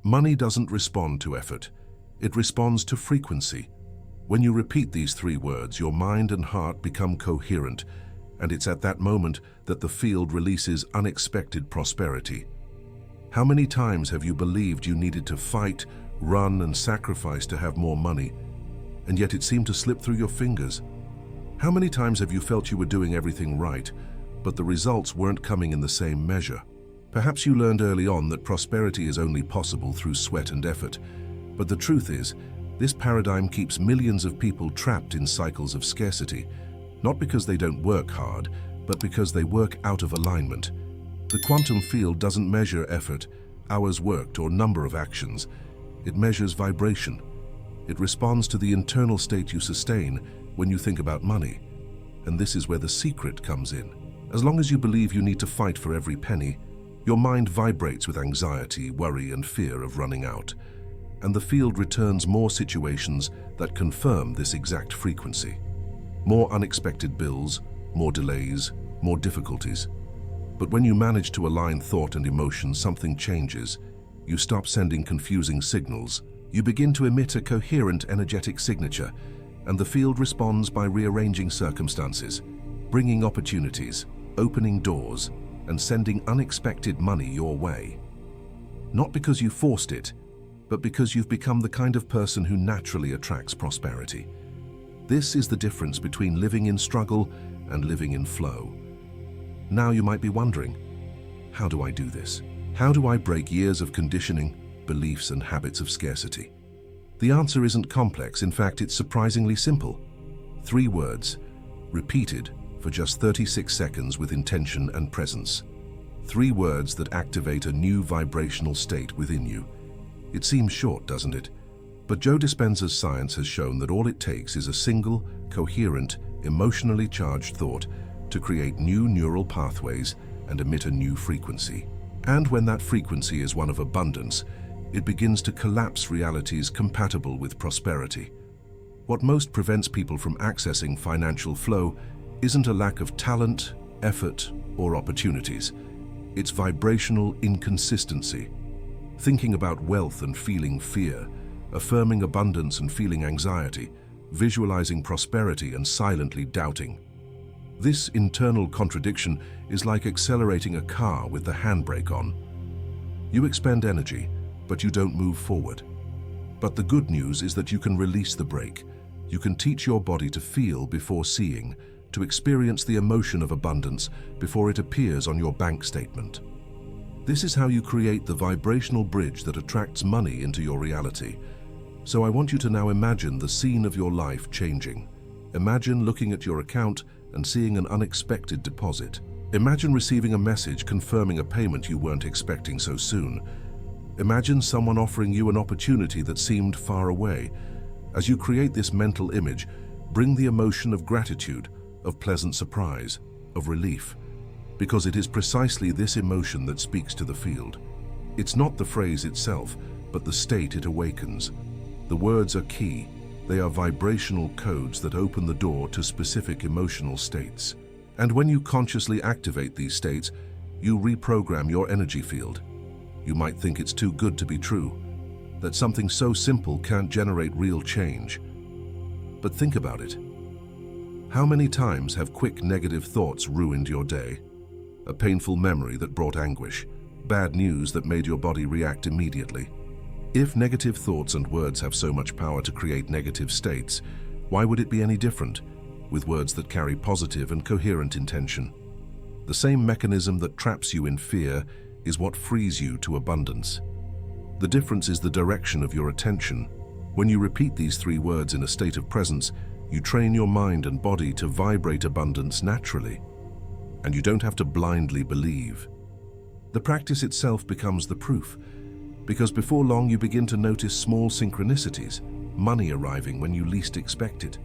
Money doesn't respond to effort. It responds to frequency. When you repeat these three words, your mind and heart become coherent, and it's at that moment that the field releases unexpected prosperity. How many times have you believed you needed to fight, run, and sacrifice to have more money, and yet it seemed to slip through your fingers? How many times have you felt you were doing everything right, but the results weren't coming in the same measure? Perhaps you learned early on that prosperity is only possible through sweat and effort, but the truth is, this paradigm keeps millions of people trapped in cycles of scarcity, not because they don't work hard, but because they work out of alignment. The quantum field doesn't measure effort, hours worked, or number of actions. It measures vibration. It responds to the internal state you sustain when you think about money. And this is where the secret comes in. As long as you believe you need to fight for every penny, your mind vibrates with anxiety, worry, and fear of running out. And the field returns more situations that confirm this exact frequency. More unexpected bills, more delays, more difficulties. But when you manage to align thought and emotion, something changes. You stop sending confusing signals. You begin to emit a coherent energetic signature, and the field responds by rearranging circumstances, bringing opportunities, opening doors, and sending unexpected money your way. Not because you forced it, but because you've become the kind of person who naturally attracts prosperity. This is the difference between living in struggle and living in flow. Now you might be wondering, how do I do this? How do I break years of conditioning, beliefs, and habits of scarcity? The answer isn't complex. In fact, it's surprisingly simple. 3 words, repeated for just 36 seconds with intention and presence. 3 words that activate a new vibrational state within you. It seems short, doesn't it? But Joe Dispenza's science has shown that all it takes is a single, coherent, emotionally charged thought to create new neural pathways and emit a new frequency. And when that frequency is one of abundance, it begins to collapse realities compatible with prosperity. What most prevents people from accessing financial flow isn't a lack of talent, effort, or opportunities. It's vibrational inconsistency. Thinking about wealth and feeling fear, affirming abundance and feeling anxiety, visualizing prosperity and silently doubting. This internal contradiction is like accelerating a car with the handbrake on. You expend energy, but you don't move forward. But the good news is that you can release the brake. You can teach your body to feel before seeing, to experience the emotion of abundance before it appears on your bank statement. This is how you create the vibrational bridge that attracts money into your reality. So I want you to now imagine the scene of your life changing. Imagine looking at your account and seeing an unexpected deposit. Imagine receiving a message confirming a payment you weren't expecting so soon. Imagine someone offering you an opportunity that seemed far away. As you create this mental image, bring the emotion of gratitude, of pleasant surprise, of relief, because it is precisely this emotion that speaks to the field. It's not the phrase itself, but the state it awakens. The words are key. They are vibrational codes that open the door to specific emotional states. And when you consciously activate these states, you reprogram your energy field. You might think it's too good to be true, that something so simple can't generate real change. But think about it. How many times have quick negative thoughts ruined your day? A painful memory that brought anguish, bad news that made your body react immediately. If negative thoughts and words have so much power to create negative states, why would it be any different with words that carry positive and coherent intention? The same mechanism that traps you in fear is what frees you to abundance. The difference is the direction of your attention. When you repeat these 3 words in a state of presence, you train your mind and body to vibrate abundance naturally. And you don't have to blindly believe. The practice itself becomes the proof, because before long you begin to notice small synchronicities, money arriving when you least expect it.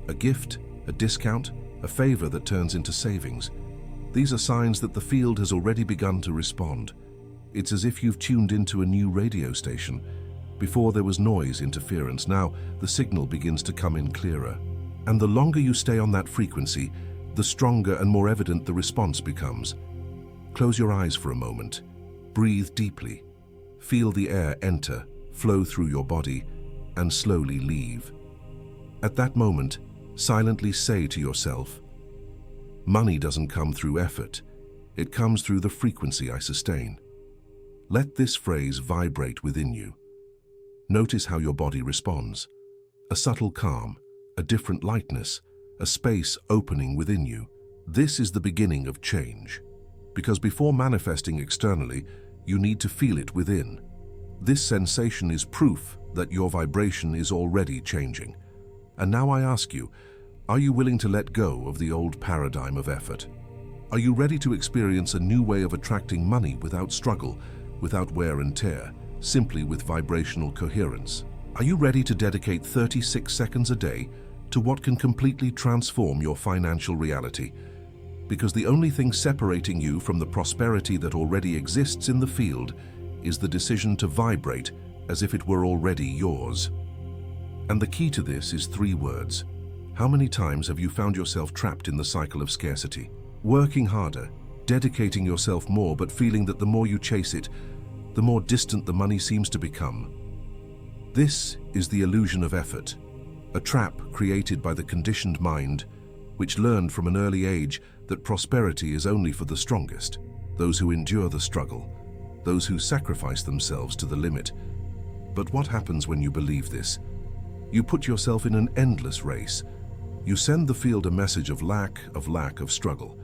A gift, a discount, a favor that turns into savings. These are signs that the field has already begun to respond. It's as if you've tuned into a new radio station. Before there was noise, interference. Now the signal begins to come in clearer. And the longer you stay on that frequency, the stronger and more evident the response becomes. Close your eyes for a moment. Breathe deeply. Feel the air enter, flow through your body, and slowly leave. At that moment, silently say to yourself, "Money doesn't come through effort. It comes through the frequency I sustain." Let this phrase vibrate within you. Notice how your body responds. A subtle calm, a different lightness, a space opening within you. This is the beginning of change. Because before manifesting externally, you need to feel it within. This sensation is proof that your vibration is already changing. And now I ask you, are you willing to let go of the old paradigm of effort? Are you ready to experience a new way of attracting money without struggle, without wear and tear, simply with vibrational coherence? Are you ready to dedicate 36 seconds a day to what can completely transform your financial reality? Because the only thing separating you from the prosperity that already exists in the field is the decision to vibrate as if it were already yours. And the key to this is 3 words. How many times have you found yourself trapped in the cycle of scarcity? Working harder, dedicating yourself more, but feeling that the more you chase it, the more distant the money seems to become. This is the illusion of effort, a trap created by the conditioned mind, which learned from an early age that prosperity is only for the strongest, those who endure the struggle, those who sacrifice themselves to the limit. But what happens when you believe this? You put yourself in an endless race. You send the field a message of lack, of struggle.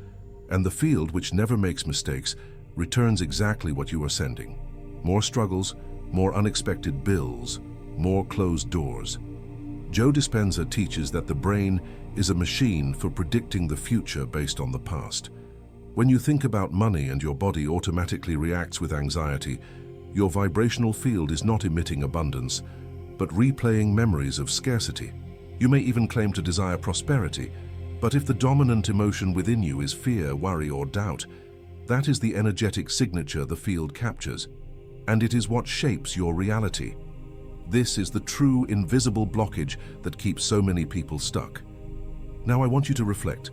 And the field, which never makes mistakes, returns exactly what you are sending. More struggles, more unexpected bills, more closed doors. Joe Dispenza teaches that the brain is a machine for predicting the future based on the past. When you think about money and your body automatically reacts with anxiety, your vibrational field is not emitting abundance, but replaying memories of scarcity. You may even claim to desire prosperity, but if the dominant emotion within you is fear, worry, or doubt, that is the energetic signature the field captures, and it is what shapes your reality. This is the true invisible blockage that keeps so many people stuck. Now I want you to reflect.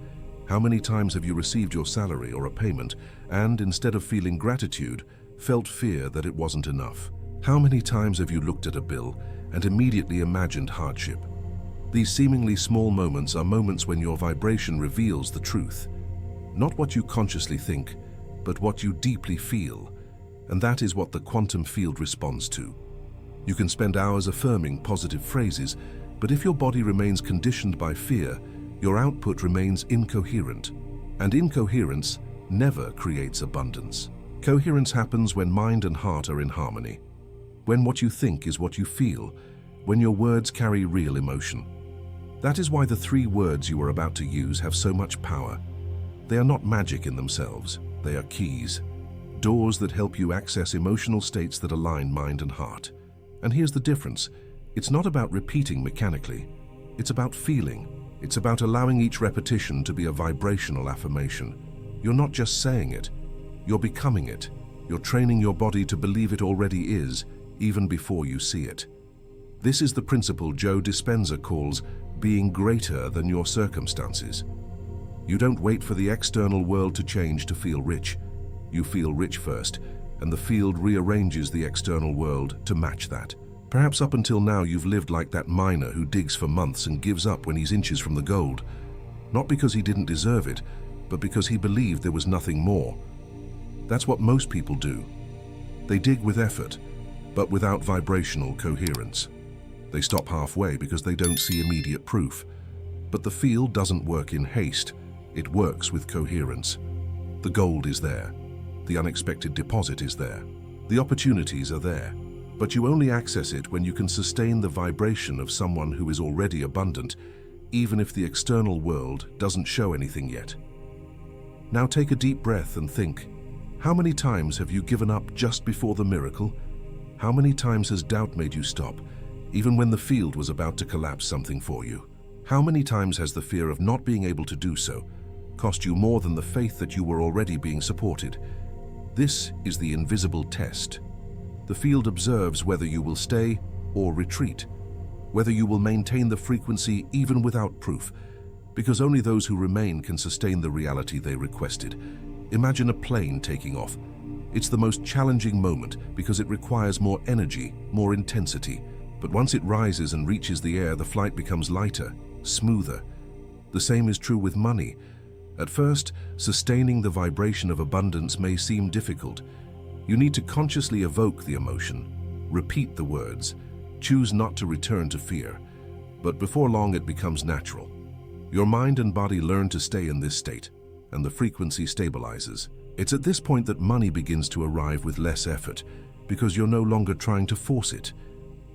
How many times have you received your salary or a payment and, instead of feeling gratitude, felt fear that it wasn't enough? How many times have you looked at a bill and immediately imagined hardship? These seemingly small moments are moments when your vibration reveals the truth. Not what you consciously think, but what you deeply feel. And that is what the quantum field responds to. You can spend hours affirming positive phrases, but if your body remains conditioned by fear, your output remains incoherent. And incoherence never creates abundance. Coherence happens when mind and heart are in harmony. When what you think is what you feel. When your words carry real emotion. That is why the 3 words you are about to use have so much power. They are not magic in themselves. They are keys. Doors that help you access emotional states that align mind and heart. And here's the difference. It's not about repeating mechanically. It's about feeling. It's about allowing each repetition to be a vibrational affirmation. You're not just saying it. You're becoming it. You're training your body to believe it already is, even before you see it. This is the principle Joe Dispenza calls being greater than your circumstances. You don't wait for the external world to change to feel rich. You feel rich first, and the field rearranges the external world to match that. Perhaps up until now you've lived like that miner who digs for months and gives up when he's inches from the gold. Not because he didn't deserve it, but because he believed there was nothing more. That's what most people do. They dig with effort, but without vibrational coherence. They stop halfway because they don't see immediate proof. But the field doesn't work in haste. It works with coherence. The gold is there. The unexpected deposit is there. The opportunities are there. But you only access it when you can sustain the vibration of someone who is already abundant, even if the external world doesn't show anything yet. Now take a deep breath and think, how many times have you given up just before the miracle? How many times has doubt made you stop, even when the field was about to collapse something for you? How many times has the fear of not being able to do so cost you more than the faith that you were already being supported? This is the invisible test. The field observes whether you will stay or retreat, whether you will maintain the frequency even without proof, because only those who remain can sustain the reality they requested. Imagine a plane taking off. It's the most challenging moment because it requires more energy, more intensity. But once it rises and reaches the air, the flight becomes lighter, smoother. The same is true with money. At first, sustaining the vibration of abundance may seem difficult. You need to consciously evoke the emotion, repeat the words, choose not to return to fear. But before long, it becomes natural. Your mind and body learn to stay in this state, and the frequency stabilizes. It's at this point that money begins to arrive with less effort, because you're no longer trying to force it.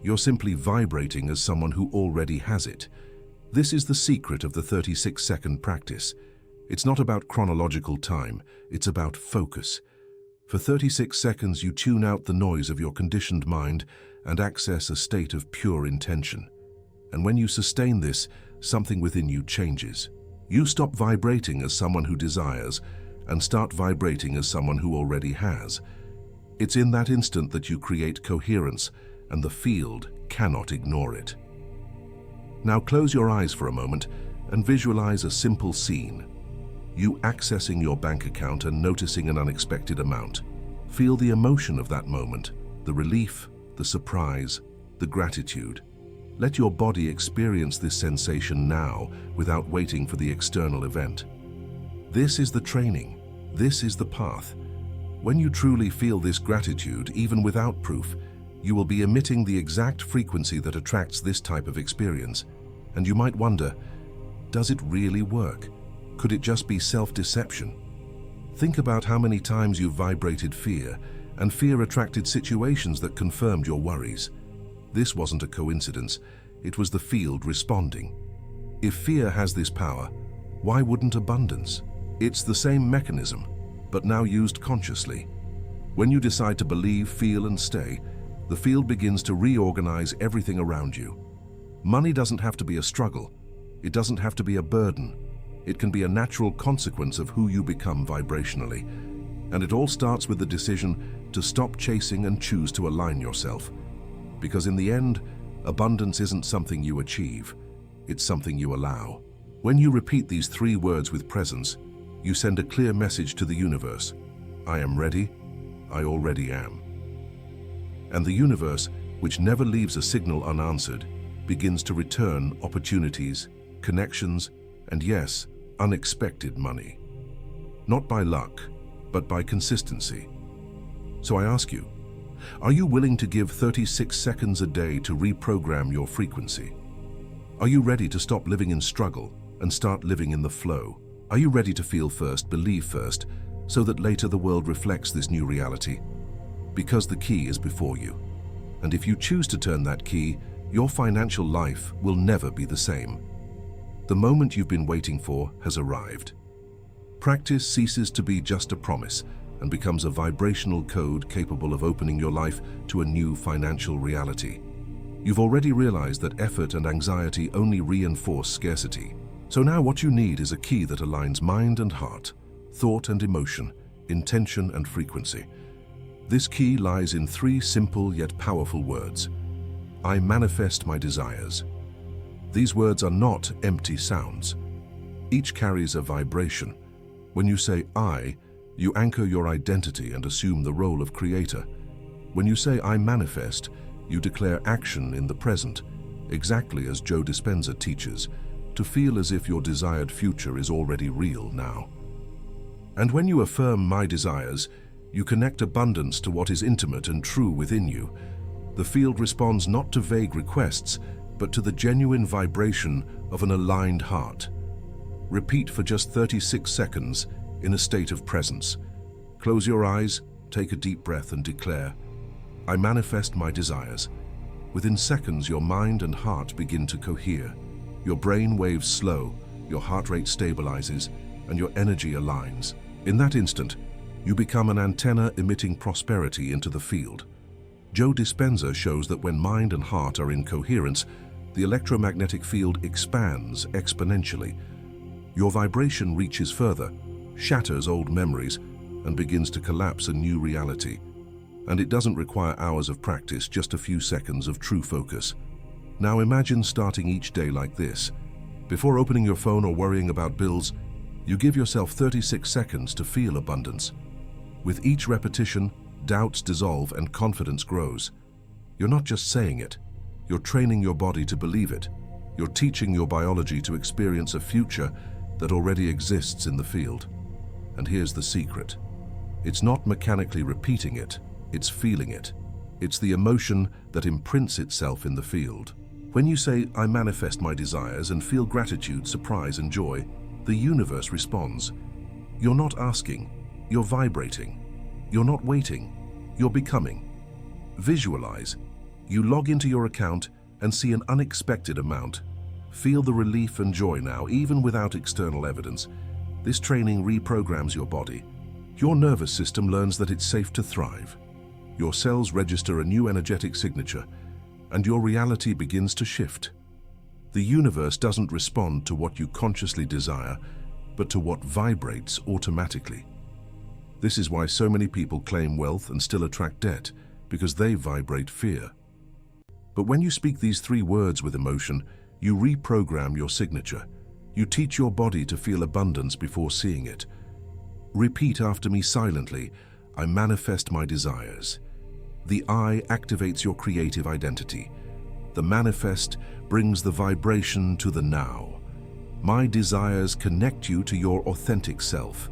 You're simply vibrating as someone who already has it. This is the secret of the 36-second practice. It's not about chronological time, it's about focus. For 36 seconds, you tune out the noise of your conditioned mind and access a state of pure intention. And when you sustain this, something within you changes. You stop vibrating as someone who desires and start vibrating as someone who already has. It's in that instant that you create coherence, and the field cannot ignore it. Now close your eyes for a moment and visualize a simple scene. You accessing your bank account and noticing an unexpected amount. Feel the emotion of that moment, the relief, the surprise, the gratitude. Let your body experience this sensation now without waiting for the external event. This is the training. This is the path. When you truly feel this gratitude, even without proof, you will be emitting the exact frequency that attracts this type of experience. And you might wonder, does it really work? Could it just be self-deception? Think about how many times you've vibrated fear, and fear attracted situations that confirmed your worries. This wasn't a coincidence, it was the field responding. If fear has this power, why wouldn't abundance? It's the same mechanism, but now used consciously. When you decide to believe, feel, and stay, the field begins to reorganize everything around you. Money doesn't have to be a struggle. It doesn't have to be a burden. It can be a natural consequence of who you become vibrationally. And it all starts with the decision to stop chasing and choose to align yourself. Because in the end, abundance isn't something you achieve. It's something you allow. When you repeat these 3 words with presence, you send a clear message to the universe. I am ready. I already am. And the universe, which never leaves a signal unanswered, begins to return opportunities, connections, and yes, unexpected money. Not by luck, but by consistency. So I ask you, are you willing to give 36 seconds a day to reprogram your frequency? Are you ready to stop living in struggle and start living in the flow? Are you ready to feel first, believe first, so that later the world reflects this new reality? Because the key is before you. And if you choose to turn that key, your financial life will never be the same. The moment you've been waiting for has arrived. Practice ceases to be just a promise and becomes a vibrational code capable of opening your life to a new financial reality. You've already realized that effort and anxiety only reinforce scarcity. So now what you need is a key that aligns mind and heart, thought and emotion, intention and frequency. This key lies in 3 simple yet powerful words. I manifest my desires. These words are not empty sounds. Each carries a vibration. When you say I, you anchor your identity and assume the role of creator. When you say I manifest, you declare action in the present, exactly as Joe Dispenza teaches, to feel as if your desired future is already real now. And when you affirm my desires, you connect abundance to what is intimate and true within you. The field responds not to vague requests, but to the genuine vibration of an aligned heart. Repeat for just 36 seconds in a state of presence. Close your eyes, take a deep breath and declare, I manifest my desires. Within seconds, your mind and heart begin to cohere. Your brain waves slow, your heart rate stabilizes, and your energy aligns. In that instant, you become an antenna emitting prosperity into the field. Joe Dispenza shows that when mind and heart are in coherence, the electromagnetic field expands exponentially. Your vibration reaches further, shatters old memories, and begins to collapse a new reality. And it doesn't require hours of practice, just a few seconds of true focus. Now imagine starting each day like this. Before opening your phone or worrying about bills, you give yourself 36 seconds to feel abundance. With each repetition, doubts dissolve and confidence grows. You're not just saying it, you're training your body to believe it. You're teaching your biology to experience a future that already exists in the field. And here's the secret. It's not mechanically repeating it, it's feeling it. It's the emotion that imprints itself in the field. When you say, "I manifest my desires," and feel gratitude, surprise, and joy, the universe responds. You're not asking, you're vibrating. You're not waiting, you're becoming. Visualize. You log into your account and see an unexpected amount. Feel the relief and joy now, even without external evidence. This training reprograms your body. Your nervous system learns that it's safe to thrive. Your cells register a new energetic signature, and your reality begins to shift. The universe doesn't respond to what you consciously desire, but to what vibrates automatically. This is why so many people claim wealth and still attract debt, because they vibrate fear. But when you speak these 3 words with emotion, you reprogram your signature. You teach your body to feel abundance before seeing it. Repeat after me silently, "I manifest my desires." The I activates your creative identity. The manifest brings the vibration to the now. My desires connect you to your authentic self.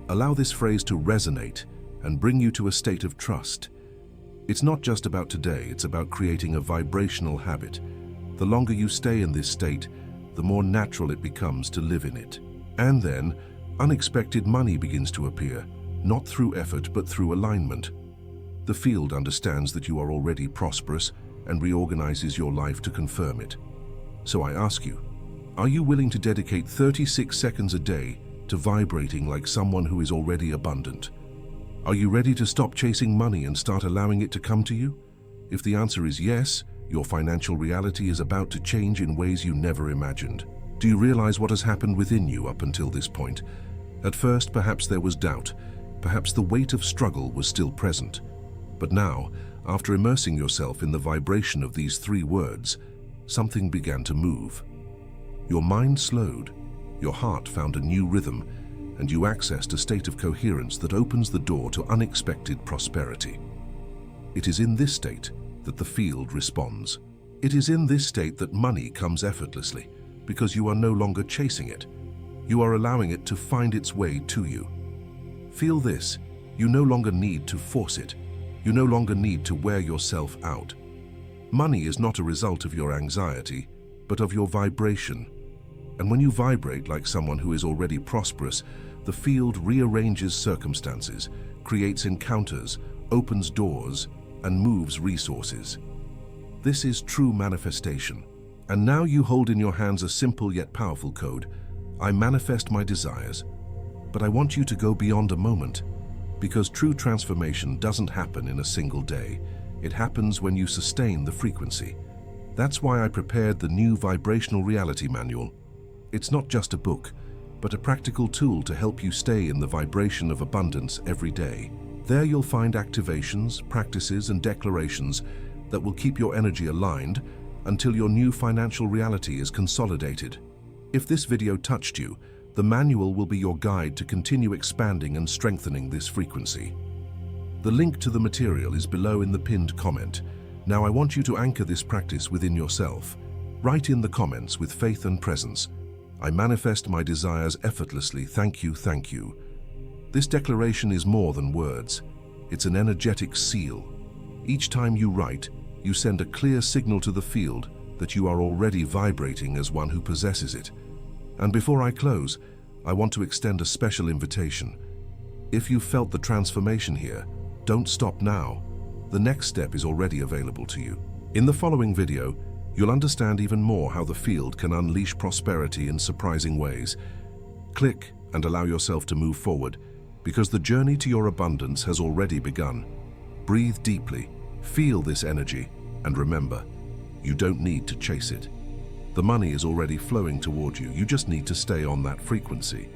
Allow this phrase to resonate and bring you to a state of trust. It's not just about today, it's about creating a vibrational habit. The longer you stay in this state, the more natural it becomes to live in it. And then, unexpected money begins to appear, not through effort but through alignment. The field understands that you are already prosperous and reorganizes your life to confirm it. So I ask you, are you willing to dedicate 36 seconds a day to vibrating like someone who is already abundant? Are you ready to stop chasing money and start allowing it to come to you? If the answer is yes, your financial reality is about to change in ways you never imagined. Do you realize what has happened within you up until this point? At first, perhaps there was doubt. Perhaps the weight of struggle was still present. But now, after immersing yourself in the vibration of these 3 words, something began to move. Your mind slowed, your heart found a new rhythm, and you accessed a state of coherence that opens the door to unexpected prosperity. It is in this state that the field responds. It is in this state that money comes effortlessly, because you are no longer chasing it. You are allowing it to find its way to you. Feel this. You no longer need to force it. You no longer need to wear yourself out. Money is not a result of your anxiety, but of your vibration. And when you vibrate like someone who is already prosperous, the field rearranges circumstances, creates encounters, opens doors, and moves resources. This is true manifestation. And now you hold in your hands a simple yet powerful code. I manifest my desires. But I want you to go beyond a moment, because true transformation doesn't happen in a single day. It happens when you sustain the frequency. That's why I prepared the new Vibrational Reality Manual. It's not just a book, but a practical tool to help you stay in the vibration of abundance every day. There you'll find activations, practices, and declarations that will keep your energy aligned until your new financial reality is consolidated. If this video touched you, the manual will be your guide to continue expanding and strengthening this frequency. The link to the material is below in the pinned comment. Now I want you to anchor this practice within yourself. Write in the comments with faith and presence, I manifest my desires effortlessly, thank you, thank you. This declaration is more than words. It's an energetic seal. Each time you write, you send a clear signal to the field that you are already vibrating as one who possesses it. And before I close, I want to extend a special invitation. If you felt the transformation here, don't stop now. The next step is already available to you. In the following video, you'll understand even more how the field can unleash prosperity in surprising ways. Click and allow yourself to move forward, because the journey to your abundance has already begun. Breathe deeply, feel this energy, and remember, you don't need to chase it. The money is already flowing toward you. You just need to stay on that frequency.